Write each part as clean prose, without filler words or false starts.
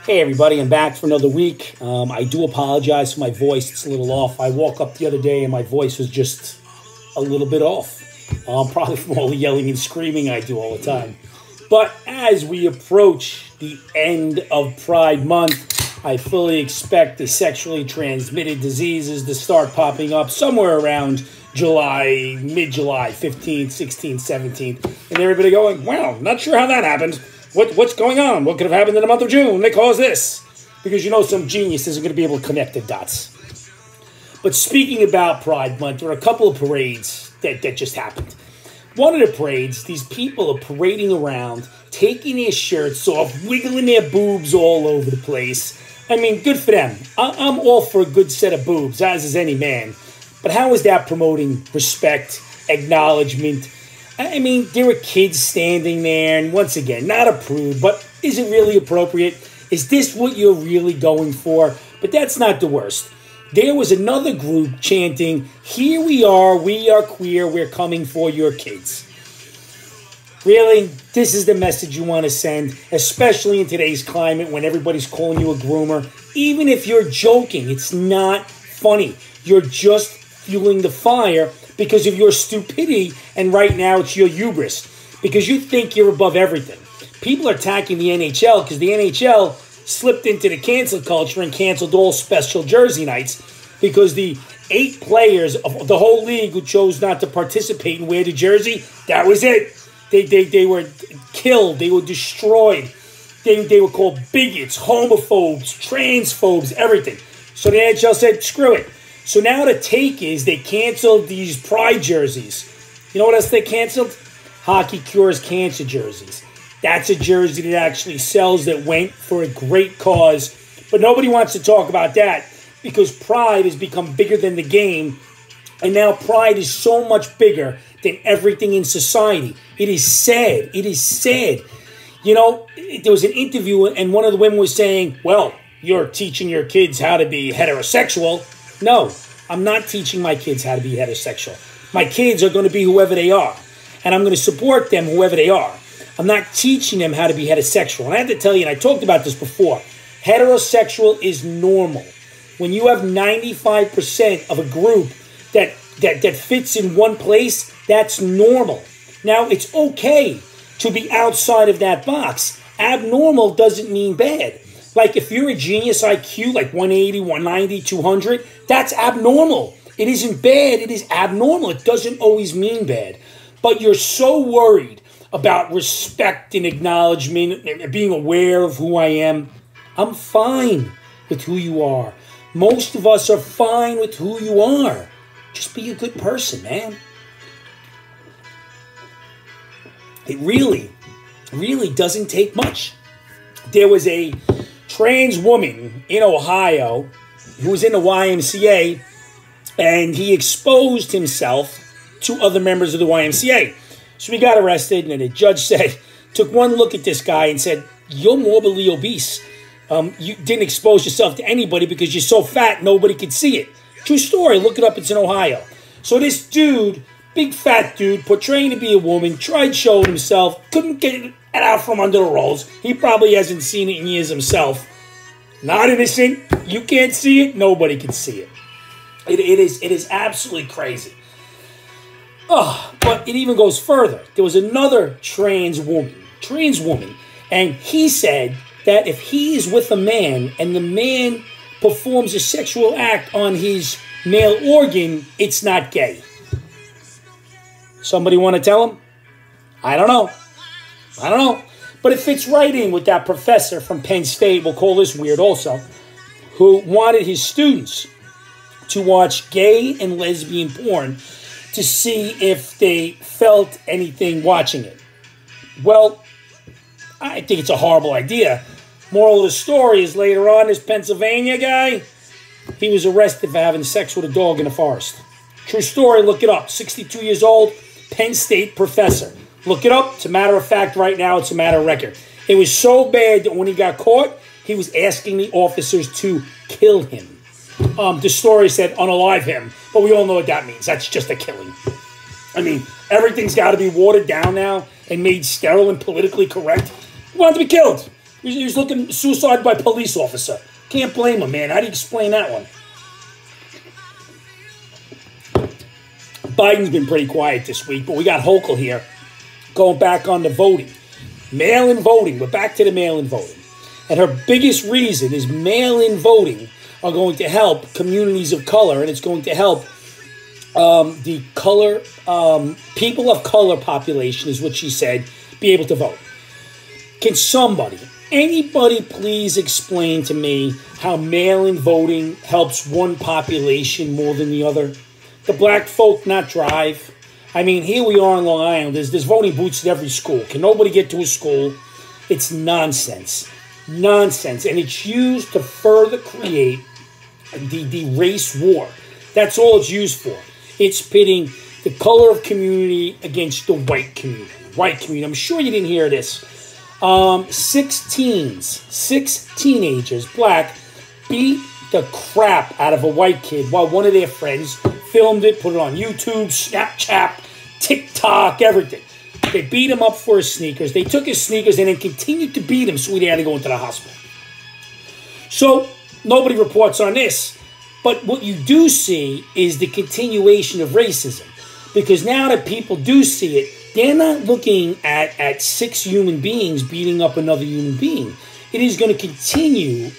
Hey everybody, I'm back for another week. I do apologize for my voice. It's a little off. I woke up the other day and my voice was just a little bit off. Probably from all the yelling and screaming I do all the time. But as we approach the end of Pride Month, I fully expect the sexually transmitted diseases to start popping up somewhere around July, mid-July, 15th, 16th, 17th. And everybody going, wow, not sure how that happened. What's going on? What could have happened in the month of June that caused this? Because you know some genius isn't going to be able to connect the dots. But speaking about Pride Month, there are a couple of parades that just happened. One of the parades, these people are parading around, taking their shirts off, wiggling their boobs all over the place. I mean, good for them. I'm all for a good set of boobs, as is any man. But how is that promoting respect, acknowledgement? I mean, there were kids standing there, and once again, not a prude, but is it really appropriate? Is this what you're really going for? But that's not the worst. There was another group chanting, here we are queer, we're coming for your kids. Really? This is the message you want to send, especially in today's climate when everybody's calling you a groomer. Even if you're joking, it's not funny. You're just fueling the fire because of your stupidity, and right now it's your hubris, because you think you're above everything. People are attacking the NHL because the NHL slipped into the cancel culture and canceled all special jersey nights because the 8 players of the whole league who chose not to participate and wear the jersey, that was it. They were killed. They were destroyed. They were called bigots, homophobes, transphobes, everything. So the NHL said, screw it. So now the take is they canceled these pride jerseys. You know what else they canceled? Hockey Cures Cancer jerseys. That's a jersey that actually sells that went for a great cause. But nobody wants to talk about that because pride has become bigger than the game. And now pride is so much bigger than everything in society. It is sad. It is sad. You know, there was an interview and one of the women was saying, well, you're teaching your kids how to be heterosexual. No, I'm not teaching my kids how to be heterosexual. My kids are going to be whoever they are, and I'm going to support them whoever they are. I'm not teaching them how to be heterosexual. And I have to tell you, and I talked about this before, heterosexual is normal. When you have 95% of a group that fits in one place, that's normal. Now, it's okay to be outside of that box. Abnormal doesn't mean bad. Like if you're a genius IQ, like 180, 190, 200, that's abnormal. It isn't bad. It is abnormal. It doesn't always mean bad. But you're so worried about respect and acknowledgement and being aware of who I am. I'm fine with who you are. Most of us are fine with who you are. Just be a good person, man. It really doesn't take much. There was a trans woman in Ohio who was in the YMCA, and he exposed himself to other members of the YMCA. So he got arrested, and the judge said, took one look at this guy and said, you're morbidly obese. You didn't expose yourself to anybody because you're so fat nobody could see it. True story. Look it up. It's in Ohio. So this dude, big fat dude, portraying to be a woman, tried showing himself, couldn't get it out from under the rolls. He probably hasn't seen it in years himself. Not innocent. You can't see it. Nobody can see it. It is absolutely crazy. Oh, but it even goes further. There was another trans woman, and he said that if he is with a man and the man performs a sexual act on his male organ, it's not gay. Somebody want to tell him? I don't know. But it fits right in with that professor from Penn State, we'll call this weird also, who wanted his students to watch gay and lesbian porn to see if they felt anything watching it. Well, I think it's a horrible idea. Moral of the story is later on, this Pennsylvania guy, he was arrested for having sex with a dog in the forest. True story, look it up. 62 years old, Penn State professor. Look it up. It's a matter of fact right now. It's a matter of record. It was so bad that when he got caught, he was asking the officers to kill him. The story said unalive him, but we all know what that means. That's just a killing. I mean, everything's got to be watered down now and made sterile and politically correct. He wanted to be killed. He was looking suicide by police officer. Can't blame him, man. How do you explain that one? Biden's been pretty quiet this week, but we got Hochul here going back on the voting. Mail-in voting. We're back to the mail-in voting. And her biggest reason is mail-in voting are going to help communities of color, and it's going to help the color, people of color population, is what she said, be able to vote. Can somebody, anybody please explain to me how mail-in voting helps one population more than the other? The black folk not drive. I mean, here we are in Long Island. There's voting booths at every school. Can nobody get to a school? It's nonsense. Nonsense. And it's used to further create the race war. That's all it's used for. It's pitting the color of community against the white community. White community. I'm sure you didn't hear this. 6 teenagers, black, beat the crap out of a white kid while one of their friends filmed it, put it on YouTube, Snapchat, TikTok, everything. They beat him up for his sneakers. They took his sneakers and then continued to beat him, so he had to go into the hospital. So nobody reports on this. But what you do see is the continuation of racism. Because now that people do see it, they're not looking at 6 human beings beating up another human being. It is going to continue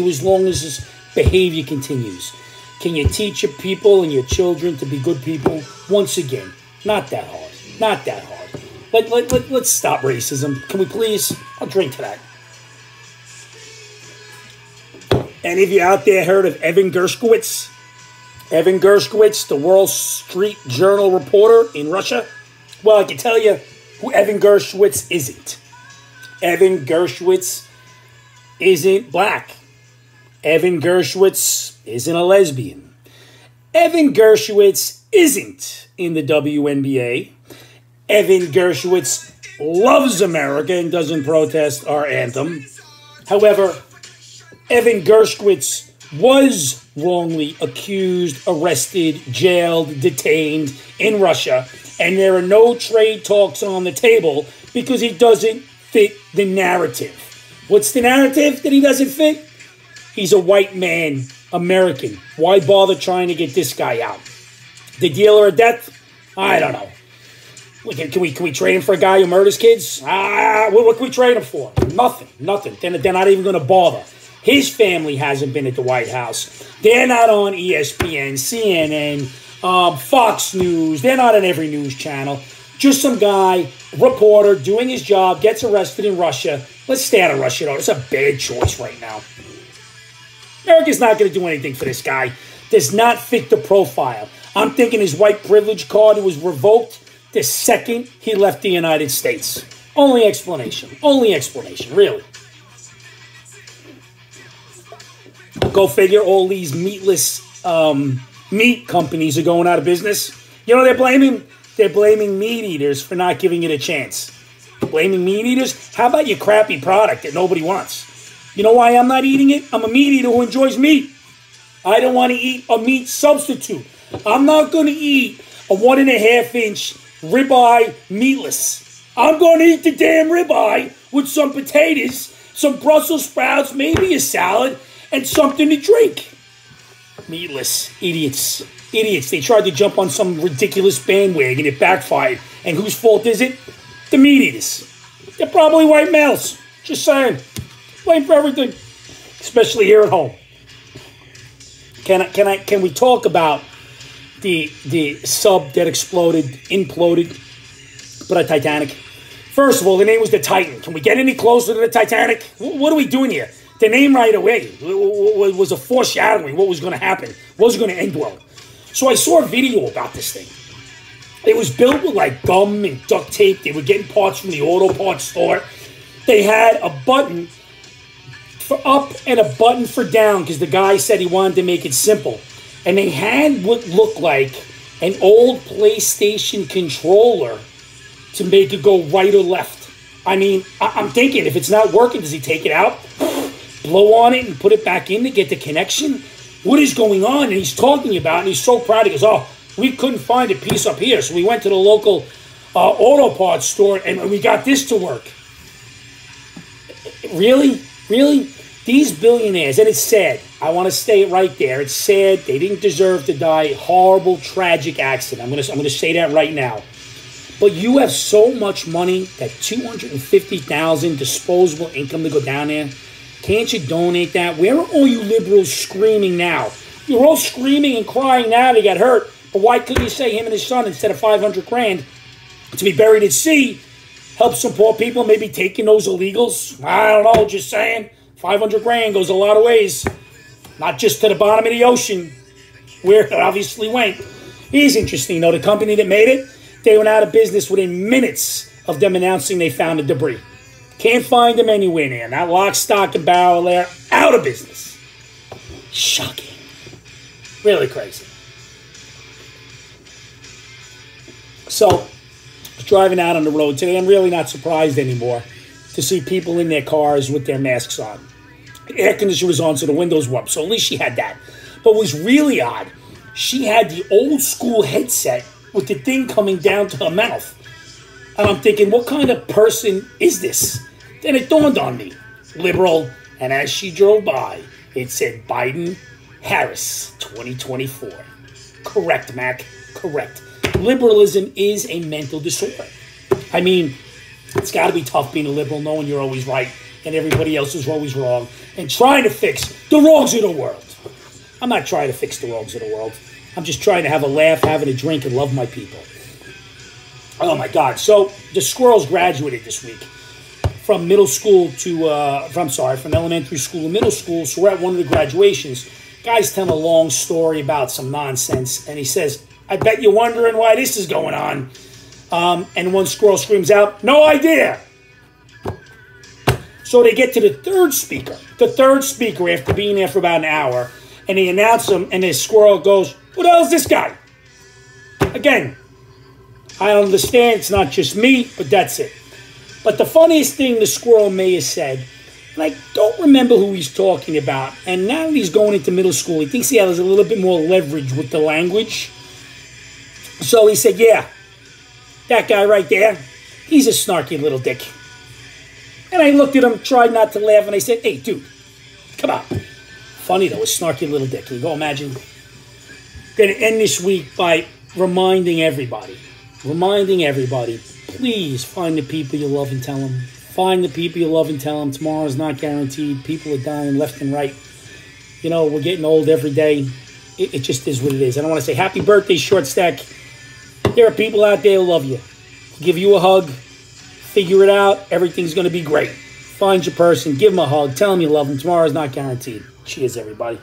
as long as this behavior continues. Can you teach your people and your children to be good people? Once again, not that hard. Not that hard. Let's stop racism. Can we please? I'll drink to that. Any of you out there heard of Evan Gershkovich? Evan Gershkovich, the Wall Street Journal reporter in Russia? Well, I can tell you who Evan Gershkovich isn't. Evan Gershkovich isn't black. Evan Gershkovich isn't a lesbian. Evan Gershkovich isn't in the WNBA. Evan Gershkovich loves America and doesn't protest our anthem. However, Evan Gershkovich was wrongly accused, arrested, jailed, detained in Russia, and there are no trade talks on the table because he doesn't fit the narrative. What's the narrative that he doesn't fit? He's a white man, American. Why bother trying to get this guy out? The dealer of death? I don't know. Can we trade him for a guy who murders kids? What can we trade him for? Nothing. They're not even going to bother. His family hasn't been at the White House. They're not on ESPN, CNN, Fox News. They're not on every news channel. Just some guy, reporter, doing his job, gets arrested in Russia. Let's stay out of Russia, though. It's a bad choice right now. America's not going to do anything for this guy. Does not fit the profile. I'm thinking his white privilege card was revoked the second he left the United States. Only explanation, really. Go figure, all these meatless meat companies are going out of business. You know what they're blaming? They're blaming meat eaters for not giving it a chance. Blaming meat eaters? How about your crappy product that nobody wants? You know why I'm not eating it? I'm a meat eater who enjoys meat. I don't want to eat a meat substitute. I'm not going to eat a 1.5-inch ribeye meatless. I'm going to eat the damn ribeye with some potatoes, some Brussels sprouts, maybe a salad, and something to drink. Meatless. Idiots. They tried to jump on some ridiculous bandwagon. It backfired. And whose fault is it? The meat eaters. They're probably white males. Just saying. Blame for everything. Especially here at home. Can we talk about the sub that imploded, but a Titanic? First of all, the name was the Titan. Can we get any closer to the Titanic? What are we doing here? The name right away was a foreshadowing what was going to happen. What was going to end well. So I saw a video about this thing. It was built with like gum and duct tape. They were getting parts from the auto parts store. They had a button for up and a button for down because the guy said he wanted to make it simple. And they had what looked like an old PlayStation controller to make it go right or left. I mean, I'm thinking, if it's not working, does he take it out, blow on it, and put it back in to get the connection? What is going on? And he's talking about it, and he's so proud. He goes, oh, we couldn't find a piece up here, so we went to the local auto parts store, and we got this to work. Really? Really? These billionaires, and it's sad. I want to stay right there. It's sad. They didn't deserve to die. Horrible, tragic accident. I'm gonna say that right now. But you have so much money, that $250,000 disposable income to go down there. Can't you donate that? Where are all you liberals screaming now? You're all screaming and crying now they got hurt. But why couldn't you say him and his son, instead of 500 grand to be buried at sea, help some poor people, maybe taking those illegals? I don't know, just saying. 500 grand goes a lot of ways. Not just to the bottom of the ocean, where it obviously went. It is interesting, though. The company that made it, they went out of business within minutes of them announcing they found the debris. Can't find them anywhere near. That lock, stock, and barrel there, out of business. Shocking. Really crazy. So, I was driving out on the road today. I'm really not surprised anymore to see people in their cars with their masks on. The air conditioner was on, so the windows were up. So at least she had that. But what was really odd, she had the old school headset with the thing coming down to her mouth. And I'm thinking, what kind of person is this? Then it dawned on me. Liberal. And as she drove by, it said Biden, Harris, 2024. Correct, Mac. Correct. Liberalism is a mental disorder. I mean, it's got to be tough being a liberal, knowing you're always right and everybody else is always wrong, and trying to fix the wrongs of the world. I'm not trying to fix the wrongs of the world. I'm just trying to have a laugh, having a drink, and love my people. Oh, my God. So the squirrels graduated this week from middle school to, from elementary school to middle school. So we're at one of the graduations. Guy's telling a long story about some nonsense, and he says, I bet you're wondering why this is going on. And one squirrel screams out, no idea. So they get to the third speaker. The third speaker, after being there for about an hour, and they announce him, and the squirrel goes, who the hell is this guy? Again, I understand it's not just me, but that's it. But the funniest thing the squirrel may have said, and I don't remember who he's talking about, and now that he's going into middle school, he thinks he has a little bit more leverage with the language. So he said, yeah, that guy right there, he's a snarky little dick. And I looked at him, tried not to laugh, and I said, hey, dude, come on. Funny, though, a snarky little dick. Can you go imagine? Going to end this week by reminding everybody, please find the people you love and tell them. Find the people you love and tell them. Tomorrow's not guaranteed. People are dying left and right. You know, we're getting old every day. It just is what it is. I don't want to say happy birthday, short stack. There are people out there who love you. Give you a hug. Figure it out. Everything's going to be great. Find your person. Give them a hug. Tell them you love them. Tomorrow's not guaranteed. Cheers, everybody.